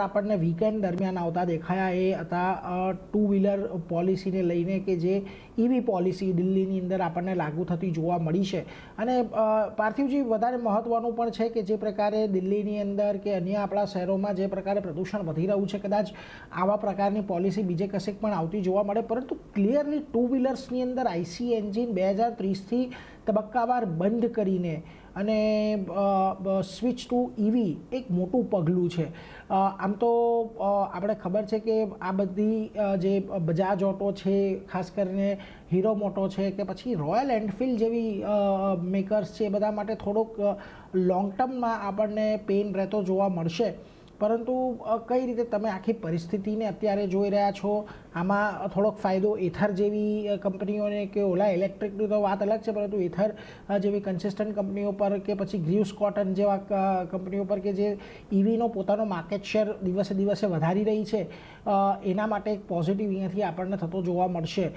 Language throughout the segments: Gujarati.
આપણને વીકેન્ડ દરમિયાન આવતા દેખાયા એ હતા ટુ વ્હીલર પોલિસીને લઈને કે જે ઈવી પોલિસી દિલ્હીની અંદર આપણને લાગુ થતી જોવા મળી છે. અને પાર્થિવજી, વધારે મહત્ત્વનું પણ છે કે જે પ્રકારે દિલ્હીની અંદર કે અન્ય આપણા શહેરોમાં જે પ્રકારે પ્રદૂષણ વધી રહ્યું છે, કદાચ આવા પ્રકારની પોલિસી બીજે કશેક પણ આવતી જોવા મળે, પરંતુ ક્લિયરલી ટુ વ્હીલર્સની અંદર આઈસી એન્જિન 2030થી તબક્કાવાર બંધ કરીને અને સ્વિચ ટુ ઈવી એક મોટું પગલું છે. આમ તો આપણે ખબર છે કે આ બધી જે બજાજ ઓટો છે, ખાસ કરીને હીરો મોટો છે કે પછી રોયલ એનફિલ્ડ જેવી મેકર્સ છે, એ બધા માટે થોડોક લોંગ ટર્મમાં આપણને પેઇન રહેતો જોવા મળશે. પરંતુ કઈ રીતે તમે આખી પરિસ્થિતિને અત્યારે જોઈ રહ્યા છો? આમાં થોડોક ફાયદો એથર જેવી કંપનીઓને કે ઓલા ઇલેક્ટ્રિકની તો વાત અલગ છે, પરંતુ એથર જેવી કન્સિસ્ટન્ટ કંપનીઓ પર કે પછી ગ્રીવ્સ કોટન જેવા કંપનીઓ પર કે જે ઈવીનો પોતાનો માર્કેટ શેર દિવસે દિવસે વધારી રહી છે, એના માટે એક પોઝિટિવ અહીંયાથી આપણને થતો જોવા મળશે.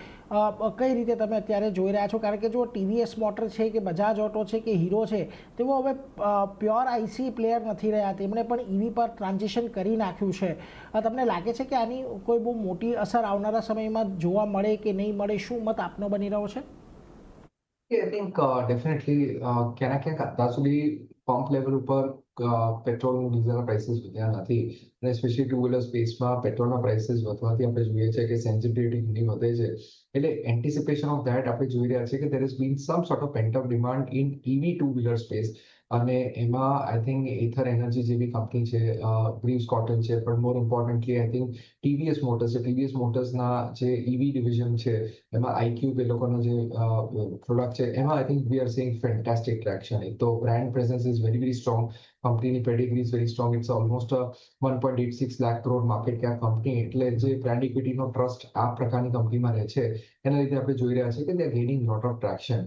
કઈ રીતે તમે અત્યારે જોઈ રહ્યા છો? કારણ કે જો ટીવીએસ મોટર છે કે બજાજ ઓટો છે કે હીરો છે, તેઓ હવે પ્યોર આઈસી પ્લેયર નથી રહ્યા, તેમણે પણ ઈવી પર ટ્રાન્ઝિશન કરી નાખ્યું છે. તમને લાગે છે કે આની કોઈ બહુ મોટી અસર આવનારા સમયમાં જોવા મળે કે નહીં મળે? શું મત આપનો બની રહ્યો છે? આઈ થિંક ડેફિનેટલી ક્યાંના ક્યાંક અત્યાર સુધી પંપ લેવલ ઉપર પેટ્રોલ અને ડીઝલના પ્રાઇસીસ વધ્યા નથી, અને સ્પેશિયલી ટુ વ્હીલર સ્પેસમાં પેટ્રોલના પ્રાઇસીસ વધવાથી આપણે જોઈએ છે કે સેન્સિટિવિટી ઘણી વધે છે. એટલે એન્ટિસિપેશન ઓફ ધેટ આપણે જોઈ રહ્યા છીએ કે there has been some sort of pent up demand in EV two wheeler space. અને એમાં આઈ થિંક એથર એનર્જી જેવી કંપની છે, ગ્રીવ્સ કોટન છે, પણ more importantly I think TVS Motors છે. ટીવીએસ મોટર્સના જે ઈવી ડિવિઝન છે, એમાં આઈક્યુબ એ લોકોનો જે પ્રોડક્ટ છે, એમાં I think we are seeing fantastic traction. એક તો brand presence is very very strong, કંપનીની pedigree is very strong. It's almost 1.86 lakh crore market cap company. એટલે જે બ્રાન્ડ ઇક્વિટીનો ટ્રસ્ટ આ પ્રકારની કંપનીમાં રહે છે, એના લીધે આપણે જોઈ રહ્યા છીએ કે they are gaining lot of traction.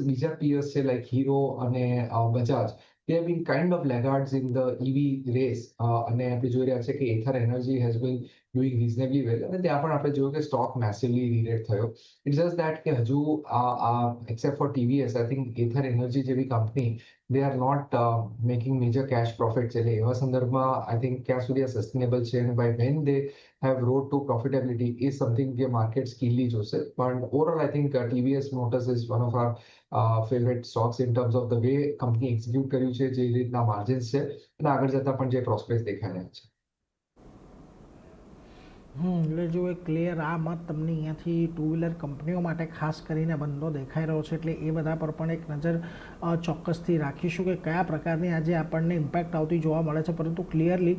બીજા પીયર્સ છે લાઈક હીરો અને Bajaj, they have been kind of laggards in the EV race. અને આપણે જોઈ રહ્યા છે કે Ather Energy has been doing reasonably well, અને ત્યાં પણ આપણે જોયું કે સ્ટોક મેસિવલી રીરેટ થયો. ઇટ્સ જસ્ટ દેટ કે હજુ except for TVS, I think Ather Energy જેવી કંપની, they are not making major cash profits. એટલે એવા સંદર્ભમાં આઈ થિંક ક્યાં સુધી આ સસ્ટેનેબલ છે અને by when they have road to profitability is something જે માર્કેટ સ્કીલી જોશે. પણ overall I think TVS motors is one of our favourite stocks in terms of the way company execute કર્યું છે, જે રીતના માર્જિન્સ છે, અને આગળ જતા પણ જે પ્રોસ્પેક્ટ દેખાઈ રહ્યા છે. એટલે જો એક ક્લિયર આ મત તમને અહીંયાથી ટુ વ્હીલર કંપનીઓ માટે ખાસ કરીને બંધો દેખાઈ રહ્યો છે, એટલે એ બધા પર પણ એક નજર ચોક્કસથી રાખીશું કે કયા પ્રકારની આજે આપણને ઇમ્પેક્ટ આવતી જોવા મળે છે. પરંતુ ક્લિયરલી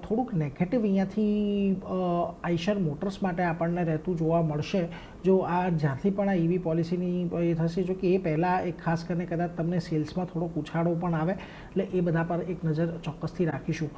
થોડુંક નેગેટિવ અહીંયાથી આઈશર મોટર્સ માટે આપણને રહેતું જોવા મળશે જો આ જ્યાંથી પણ આ ઈવી પોલિસીની એ થશે. જો કે એ પહેલાં એક ખાસ કરીને કદાચ તમને સેલ્સમાં થોડોક ઉછાળો પણ આવે, એટલે એ બધા પર એક નજર ચોક્કસથી રાખીશું.